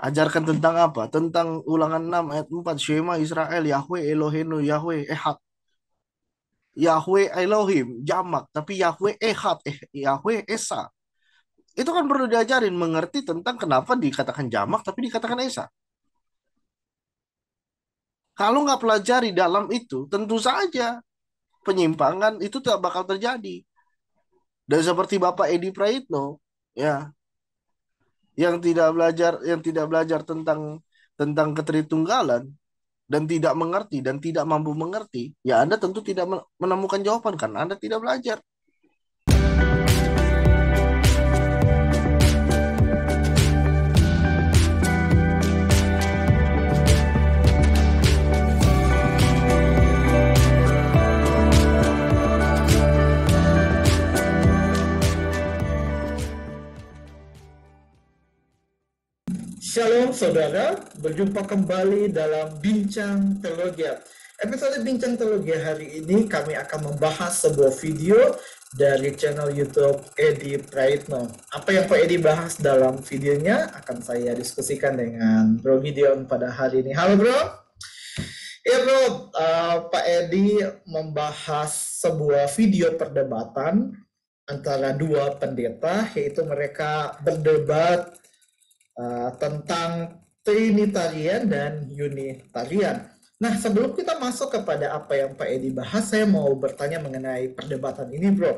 Ajarkan tentang apa? Tentang Ulangan 6 ayat 4. Shema Israel, Yahweh Elohenu, Yahweh Ehad. Yahweh Elohim, jamak. Tapi Yahweh Ehad, Yahweh Esa. Itu kan perlu diajarin mengerti tentang kenapa dikatakan jamak tapi dikatakan Esa. Kalau nggak pelajari dalam itu, tentu saja penyimpangan itu tak bakal terjadi. Dan seperti Bapak Edi Praitno, ya, yang tidak belajar tentang keteritunggalan dan tidak mengerti dan tidak mampu mengerti, ya Anda tentu tidak menemukan jawaban karena Anda tidak belajar. Shalom saudara, berjumpa kembali dalam Bincang Teologi. Episode Bincang Teologi hari ini kami akan membahas sebuah video dari channel YouTube Edi Praitno. Apa yang Pak Edi bahas dalam videonya akan saya diskusikan dengan Bro Gideon pada hari ini. Halo Bro. Ya Bro, Pak Edi membahas sebuah video perdebatan antara dua pendeta, yaitu mereka berdebat tentang Trinitarian dan Unitarian. Nah, sebelum kita masuk kepada apa yang Pak Edi bahas, saya mau bertanya mengenai perdebatan ini, Bro.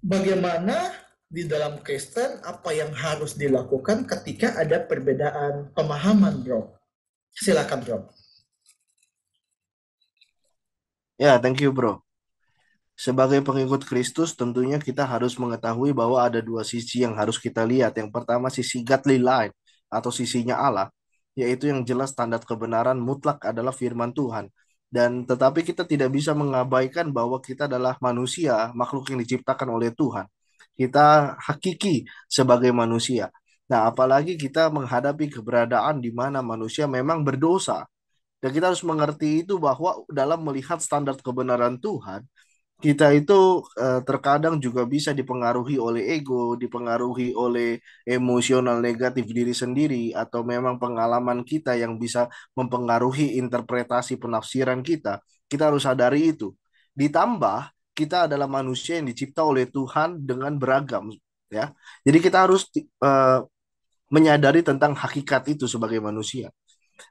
Bagaimana di dalam Kristen apa yang harus dilakukan ketika ada perbedaan pemahaman, Bro? Silakan, Bro. Ya, thank you, bro. Sebagai pengikut Kristus, tentunya kita harus mengetahui bahwa ada dua sisi yang harus kita lihat. Yang pertama, sisi godly line atau sisinya Allah, yaitu yang jelas standar kebenaran mutlak adalah firman Tuhan. Dan tetapi kita tidak bisa mengabaikan bahwa kita adalah manusia, makhluk yang diciptakan oleh Tuhan. Kita hakiki sebagai manusia. Nah, apalagi kita menghadapi keberadaan di mana manusia memang berdosa. Dan kita harus mengerti itu bahwa dalam melihat standar kebenaran Tuhan, kita itu terkadang juga bisa dipengaruhi oleh ego, dipengaruhi oleh emosional negatif diri sendiri, atau memang pengalaman kita yang bisa mempengaruhi interpretasi penafsiran kita. Kita harus sadari itu. Ditambah, kita adalah manusia yang dicipta oleh Tuhan dengan beragam, ya. Jadi kita harus menyadari tentang hakikat itu sebagai manusia.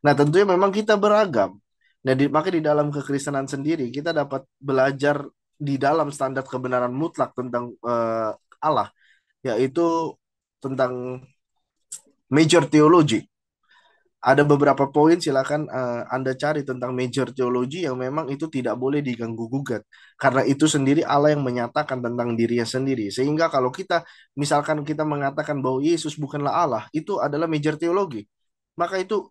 Nah, tentunya memang kita beragam. Nah, maka di dalam kekristenan sendiri kita dapat belajar di dalam standar kebenaran mutlak tentang Allah, yaitu tentang major theology. Ada beberapa poin, silakan Anda cari tentang major theology yang memang itu tidak boleh diganggu gugat. Karena itu sendiri Allah yang menyatakan tentang dirinya sendiri. Sehingga kalau kita, misalkan kita mengatakan bahwa Yesus bukanlah Allah, itu adalah major theology. Maka itu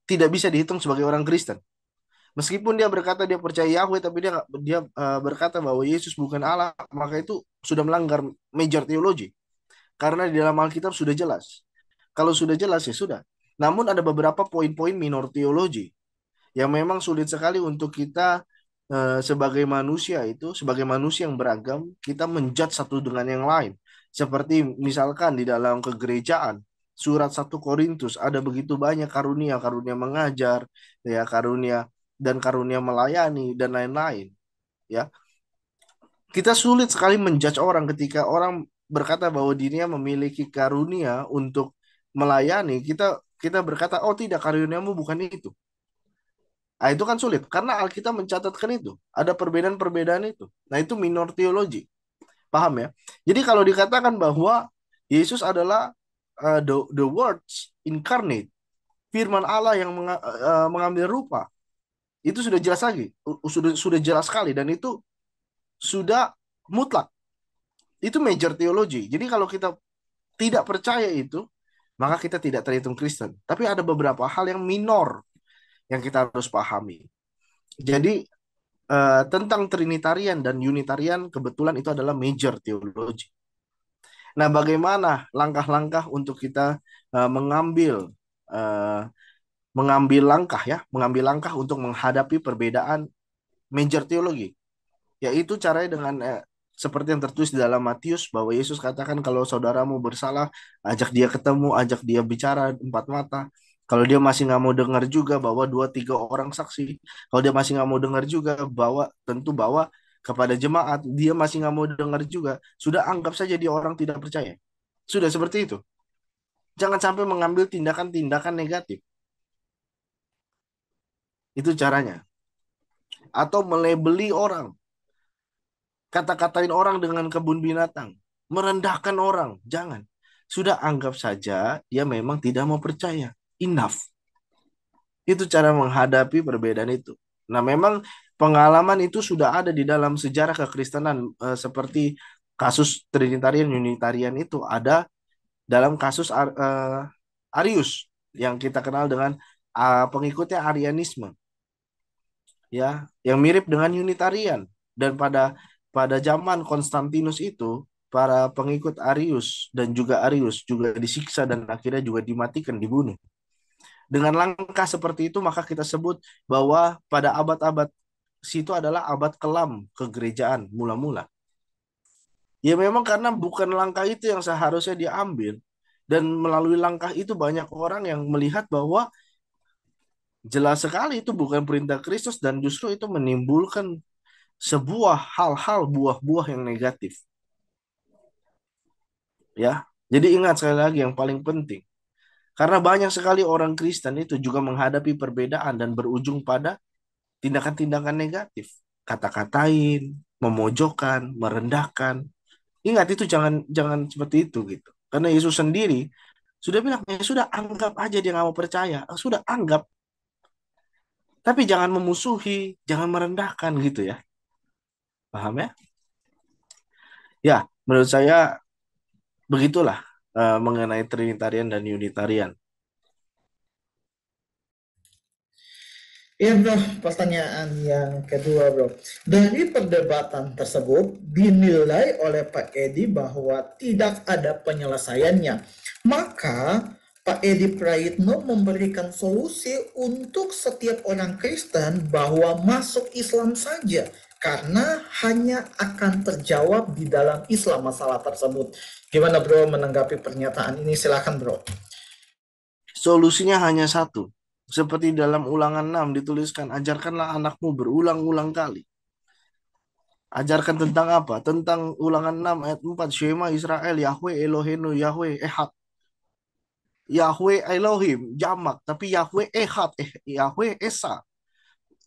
tidak bisa dihitung sebagai orang Kristen. Meskipun dia berkata dia percaya Yahweh, tapi dia berkata bahwa Yesus bukan Allah, maka itu sudah melanggar major theology. Karena di dalam Alkitab sudah jelas. Kalau sudah jelas ya sudah. Namun ada beberapa poin-poin minor theology yang memang sulit sekali untuk kita sebagai manusia itu, sebagai manusia yang beragam, kita menjudge satu dengan yang lain. Seperti misalkan di dalam kegerejaan, surat 1 Korintus ada begitu banyak karunia, karunia mengajar, ya karunia dan karunia melayani dan lain-lain, ya. Kita sulit sekali menjudge orang ketika orang berkata bahwa dirinya memiliki karunia untuk melayani, kita kita berkata, "Oh, tidak, karuniamu bukan itu." Nah, itu kan sulit karena Alkitab mencatatkan itu. Ada perbedaan-perbedaan itu. Nah, itu minor theology. Paham ya? Jadi kalau dikatakan bahwa Yesus adalah the words incarnate, firman Allah yang mengambil rupa, itu sudah jelas lagi, sudah jelas sekali dan itu sudah mutlak. Itu major theology. Jadi kalau kita tidak percaya itu, maka kita tidak terhitung Kristen. Tapi ada beberapa hal yang minor yang kita harus pahami. Jadi tentang Trinitarian dan Unitarian kebetulan itu adalah major theology. Nah, bagaimana langkah-langkah untuk kita mengambil eh, mengambil langkah ya, mengambil langkah untuk menghadapi perbedaan major teologi, yaitu caranya dengan seperti yang tertulis di dalam Matius bahwa Yesus katakan kalau saudaramu bersalah, ajak dia ketemu, ajak dia bicara empat mata. Kalau dia masih nggak mau dengar juga, bawa dua tiga orang saksi. Kalau dia masih nggak mau dengar juga, bawa kepada jemaat. Dia masih nggak mau dengar juga, sudah anggap saja dia orang tidak percaya. Sudah seperti itu. Jangan sampai mengambil tindakan-tindakan negatif. Itu caranya. Atau melebeli orang, kata-katain orang dengan kebun binatang, merendahkan orang. Jangan. Sudah anggap saja dia memang tidak mau percaya. Enough. Itu cara menghadapi perbedaan itu. Nah, memang pengalaman itu sudah ada di dalam sejarah kekristenan, seperti kasus Trinitarian Unitarian itu ada dalam kasus Arius yang kita kenal dengan pengikutnya Arianisme, ya, yang mirip dengan Unitarian. Dan pada zaman Konstantinus itu, para pengikut Arius juga disiksa dan akhirnya juga dimatikan, dibunuh. Dengan langkah seperti itu, maka kita sebut bahwa pada abad-abad situ adalah abad kelam kegerejaan mula-mula. Ya memang karena bukan langkah itu yang seharusnya diambil. Dan melalui langkah itu banyak orang yang melihat bahwa jelas sekali itu bukan perintah Kristus dan justru itu menimbulkan sebuah hal-hal buah-buah yang negatif, ya. Jadi ingat sekali lagi yang paling penting, karena banyak sekali orang Kristen itu juga menghadapi perbedaan dan berujung pada tindakan-tindakan negatif, kata-katain, memojokkan, merendahkan. Ingat itu jangan jangan seperti itu gitu. Karena Yesus sendiri sudah bilang, ya sudah anggap aja dia nggak mau percaya, sudah anggap, tapi jangan memusuhi, jangan merendahkan gitu ya, paham ya? Ya, menurut saya begitulah mengenai Trinitarian dan Unitarian. Iya bro, pertanyaan yang kedua bro. Dari perdebatan tersebut dinilai oleh Pak Edi bahwa tidak ada penyelesaiannya. Maka Pak Edi Prayitno memberikan solusi untuk setiap orang Kristen bahwa masuk Islam saja. Karena hanya akan terjawab di dalam Islam masalah tersebut. Gimana bro menanggapi pernyataan ini? Silahkan bro. Solusinya hanya satu. Seperti dalam Ulangan 6 dituliskan, ajarkanlah anakmu berulang-ulang kali. Ajarkan tentang apa? Tentang Ulangan 6 ayat 4, Shema Israel, Yahweh Elohenu, Yahweh Ehad. Yahweh Elohim, jamak. Tapi Yahweh Ehad, Yahweh Esa.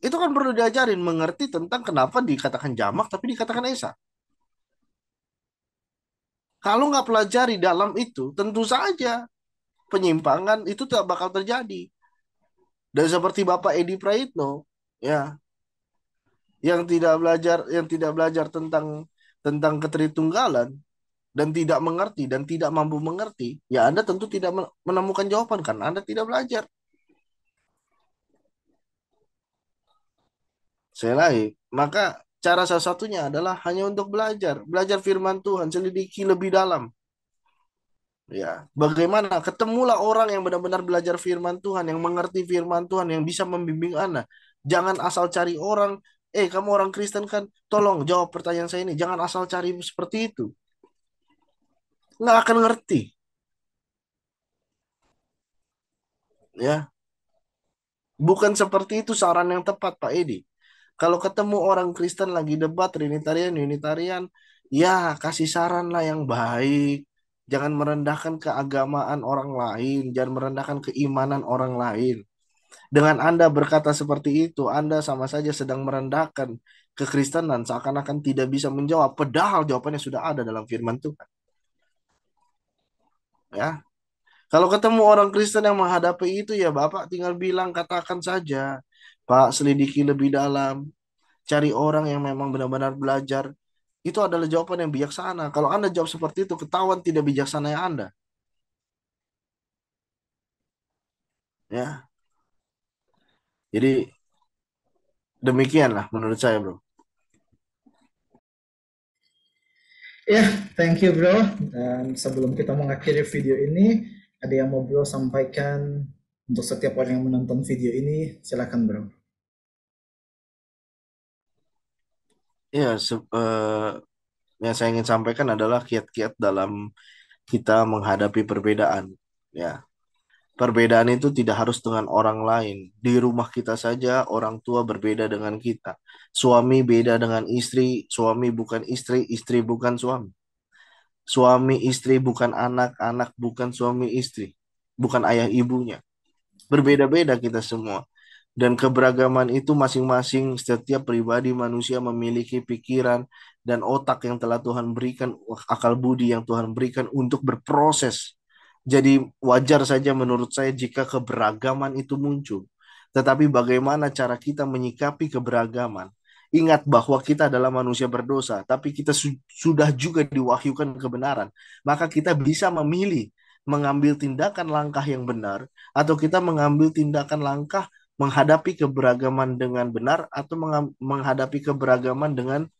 Itu kan perlu diajarin, mengerti tentang kenapa dikatakan jamak tapi dikatakan Esa. Kalau nggak pelajari dalam itu, tentu saja penyimpangan itu tidak bakal terjadi. Dan seperti Bapak Edi Praitno, ya, yang tidak belajar tentang keteritunggalan dan tidak mengerti dan tidak mampu mengerti, ya Anda tentu tidak menemukan jawaban karena Anda tidak belajar. Saya lagi, maka cara salah satunya adalah hanya untuk belajar, belajar firman Tuhan, selidiki lebih dalam. Ya, bagaimana ketemulah orang yang benar-benar belajar firman Tuhan, yang mengerti firman Tuhan, yang bisa membimbing Anda. Jangan asal cari orang, kamu orang Kristen kan, tolong jawab pertanyaan saya ini. Jangan asal cari seperti itu. Nggak akan ngerti, ya. Bukan seperti itu saran yang tepat, Pak Edi. Kalau ketemu orang Kristen lagi debat Trinitarian, Unitarian, ya kasih saran lah yang baik. Jangan merendahkan keagamaan orang lain, jangan merendahkan keimanan orang lain. Dengan Anda berkata seperti itu, Anda sama saja sedang merendahkan kekristenan, seakan-akan tidak bisa menjawab, padahal jawabannya sudah ada dalam firman Tuhan. Ya, kalau ketemu orang Kristen yang menghadapi itu, ya Bapak tinggal bilang, katakan saja, Pak, selidiki lebih dalam, cari orang yang memang benar-benar belajar. Itu adalah jawaban yang bijaksana. Kalau Anda jawab seperti itu, ketahuan tidak bijaksana Anda. Ya, jadi demikianlah menurut saya, bro. Ya, thank you bro. Dan sebelum kita mengakhiri video ini, ada yang mau bro sampaikan untuk setiap orang yang menonton video ini? Silakan bro. Ya, yang saya ingin sampaikan adalah kiat-kiat dalam kita menghadapi perbedaan. Ya, perbedaan itu tidak harus dengan orang lain. Di rumah kita saja, orang tua berbeda dengan kita. Suami beda dengan istri, suami bukan istri, istri bukan suami. Suami istri bukan anak, anak bukan suami istri, bukan ayah ibunya. Berbeda-beda kita semua. Dan keberagaman itu masing-masing setiap pribadi manusia memiliki pikiran dan otak yang telah Tuhan berikan, akal budi yang Tuhan berikan untuk berproses. Jadi wajar saja menurut saya jika keberagaman itu muncul. Tetapi bagaimana cara kita menyikapi keberagaman? Ingat bahwa kita adalah manusia berdosa, tapi kita sudah juga diwahyukan kebenaran. Maka kita bisa memilih mengambil tindakan langkah yang benar atau kita mengambil tindakan langkah menghadapi keberagaman dengan benar atau menghadapi keberagaman dengan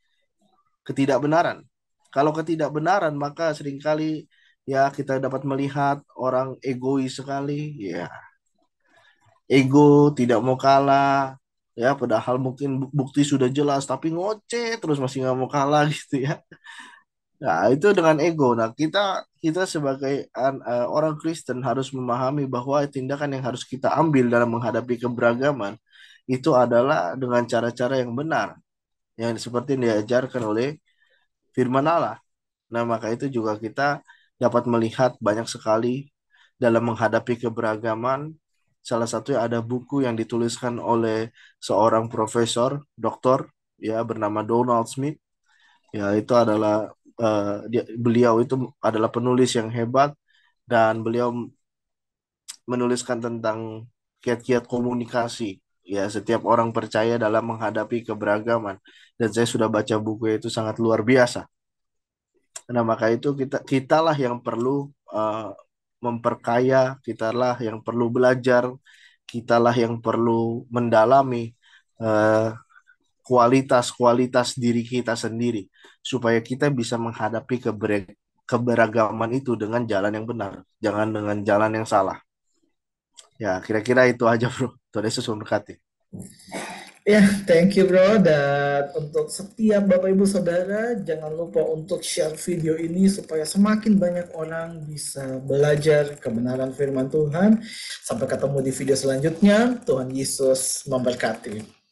ketidakbenaran. Kalau ketidakbenaran, maka seringkali ya kita dapat melihat orang egois sekali, ya ego tidak mau kalah, ya padahal mungkin bukti sudah jelas tapi ngoceh terus masih nggak mau kalah gitu ya. Nah, itu dengan ego. Nah, kita kita sebagai orang Kristen harus memahami bahwa tindakan yang harus kita ambil dalam menghadapi keberagaman itu adalah dengan cara-cara yang benar, yang seperti yang diajarkan oleh firman Allah. Nah, maka itu juga kita dapat melihat banyak sekali dalam menghadapi keberagaman. Salah satunya ada buku yang dituliskan oleh seorang profesor, doktor, ya bernama Donald Smith. Ya, itu adalah beliau itu adalah penulis yang hebat dan beliau menuliskan tentang kiat-kiat komunikasi. Ya, setiap orang percaya dalam menghadapi keberagaman. Dan saya sudah baca buku itu sangat luar biasa. Nah, maka itu kitalah yang perlu memperkaya, kitalah yang perlu belajar, kitalah yang perlu mendalami eh, kualitas-kualitas diri kita sendiri supaya kita bisa menghadapi keberagaman itu dengan jalan yang benar, jangan dengan jalan yang salah. Ya, kira-kira itu aja, Bro. Tuhan Yesus memberkati. Ya, thank you bro. Dan untuk setiap Bapak Ibu Saudara, jangan lupa untuk share video ini supaya semakin banyak orang bisa belajar kebenaran firman Tuhan. Sampai ketemu di video selanjutnya. Tuhan Yesus memberkati.